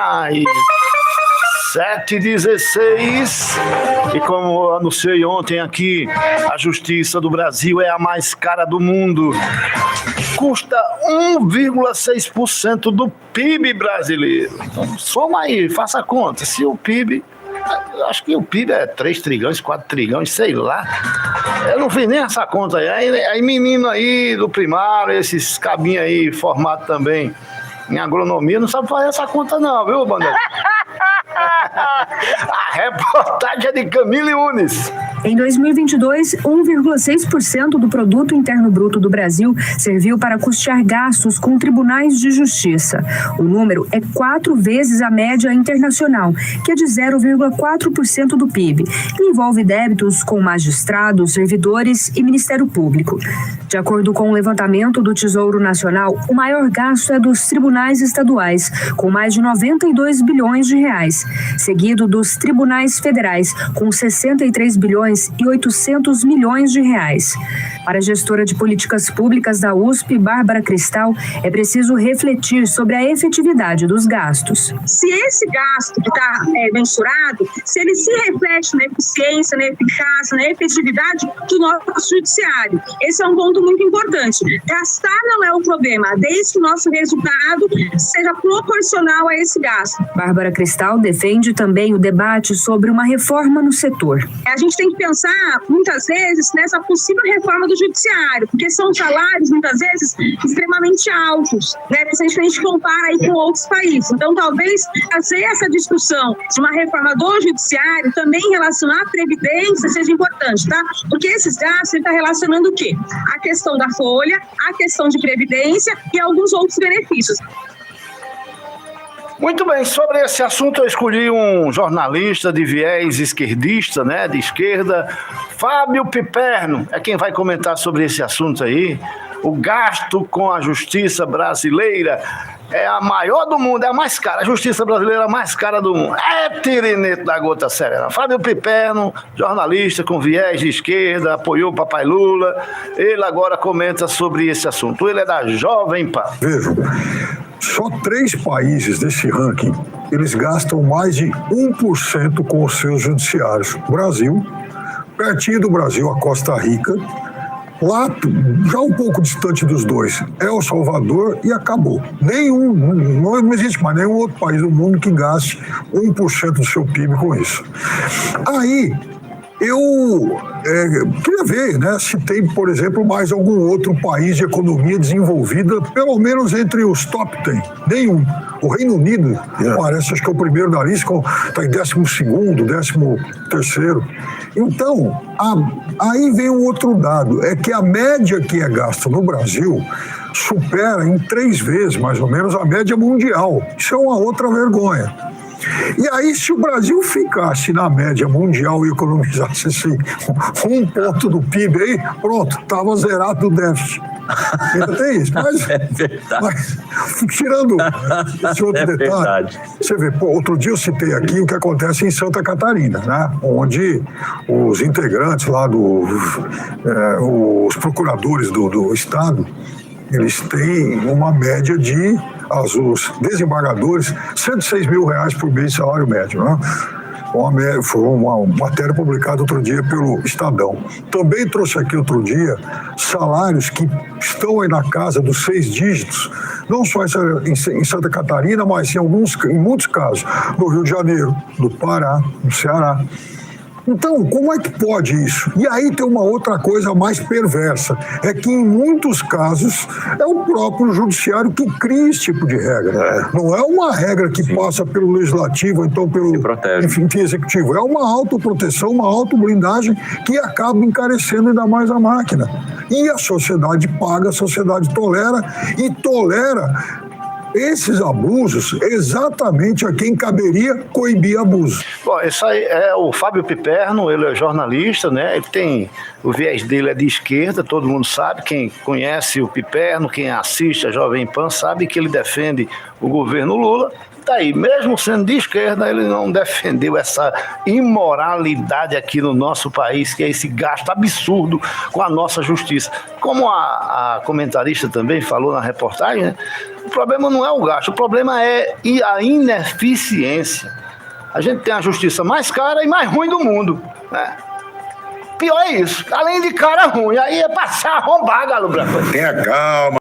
Ai, 7h16, e como eu anunciei ontem aqui, a Justiça do Brasil é a mais cara do mundo. Custa 1,6% do PIB brasileiro. Então, soma aí, faça a conta. Se o PIB, acho que o PIB é 3 trilhões, 4 trilhões, sei lá. Eu não fiz nem essa conta aí. Aí menino aí do primário, esses cabinhos aí formados também em agronomia, não sabe fazer essa conta não, viu, Bandeira? A reportagem é de Camille Unes. Em 2022, 1,6% do produto interno bruto do Brasil serviu para custear gastos com tribunais de justiça. O número é 4 vezes a média internacional, que é de 0,4% do PIB, e envolve débitos com magistrados, servidores e Ministério Público. De acordo com o levantamento do Tesouro Nacional, o maior gasto é dos tribunais estaduais, com mais de 92 bilhões de reais, seguido dos tribunais federais, com 63 bilhões e 800 milhões de reais. Para a gestora de políticas públicas da USP, Bárbara Cristal, é preciso refletir sobre a efetividade dos gastos. Se esse gasto que está mensurado, se ele se reflete na eficiência, na eficácia, na efetividade do nosso judiciário. Esse é um ponto muito importante. Gastar não é o problema, desde que o nosso resultado seja proporcional a esse gasto. Bárbara Cristal defende também o debate sobre uma reforma no setor. A gente tem que pensar, muitas vezes, nessa possível reforma do judiciário, porque são salários, muitas vezes, extremamente altos, né? Se a gente compara aí com outros países. Então, talvez, fazer essa discussão de uma reforma do judiciário, também relacionar a previdência, seja importante, tá? Porque esses gastos, ele está relacionando o quê? A questão da folha, a questão de previdência e alguns outros benefícios. Muito bem, sobre esse assunto eu escolhi um jornalista de viés esquerdista, né, de esquerda, Fábio Piperno, é quem vai comentar sobre esse assunto aí. O gasto com a justiça brasileira é a maior do mundo, é a mais cara, a justiça brasileira é a mais cara do mundo. É tirinete da gota serena. Fábio Piperno, jornalista com viés de esquerda, apoiou o papai Lula, ele agora comenta sobre esse assunto. Ele é da Jovem Pan. Vejam, só 3 países desse ranking, eles gastam mais de 1% com os seus judiciários. Brasil, pertinho do Brasil, a Costa Rica. Lá, já um pouco distante dos dois, é El Salvador e acabou. Não existe mais nenhum outro país do mundo que gaste 1% do seu PIB com isso. Aí, eu queria ver, né, se tem, por exemplo, mais algum outro país de economia desenvolvida, pelo menos entre os top 10. Nenhum. O Reino Unido, parece, acho que é o primeiro da lista, está em 12º, 13º. Então, aí vem um outro dado, é que a média que é gasta no Brasil supera em 3 vezes, mais ou menos, a média mundial. Isso é uma outra vergonha. E aí, se o Brasil ficasse na média mundial e economizasse esse 1 ponto do PIB aí, pronto, estava zerado o déficit. Ainda tem isso, mas tirando esse outro detalhe, verdade. Você vê, outro dia eu citei aqui o que acontece em Santa Catarina, né? Onde os integrantes lá os procuradores do Estado, eles têm uma média de, os desembargadores, R$106 mil por mês de salário médio, né? Foi uma matéria publicada outro dia pelo Estadão. Também trouxe aqui outro dia salários que estão aí na casa dos 6 dígitos, não só em Santa Catarina, mas em muitos casos, no Rio de Janeiro, no Pará, no Ceará. Então, como é que pode isso? E aí tem uma outra coisa mais perversa, é que em muitos casos é o próprio judiciário que cria esse tipo de regra. Não é uma regra que passa pelo legislativo, então pelo executivo. É uma autoproteção, uma autoblindagem que acaba encarecendo ainda mais a máquina. E a sociedade paga, a sociedade tolera e tolera esses abusos exatamente a quem caberia coibir abusos. Bom, esse aí é o Fábio Piperno, ele é jornalista, né? Ele tem, o viés dele é de esquerda, todo mundo sabe, quem conhece o Piperno, quem assiste a Jovem Pan, sabe que ele defende o governo Lula. tá aí, mesmo sendo de esquerda, ele não defendeu essa imoralidade aqui no nosso país, que é esse gasto absurdo com a nossa justiça. Como a comentarista também falou na reportagem, né? O problema não é o gasto, o problema é a ineficiência. A gente tem a justiça mais cara e mais ruim do mundo, né? Pior é isso, além de cara ruim, aí é passar a arrombar, Galo Branco. Tenha calma.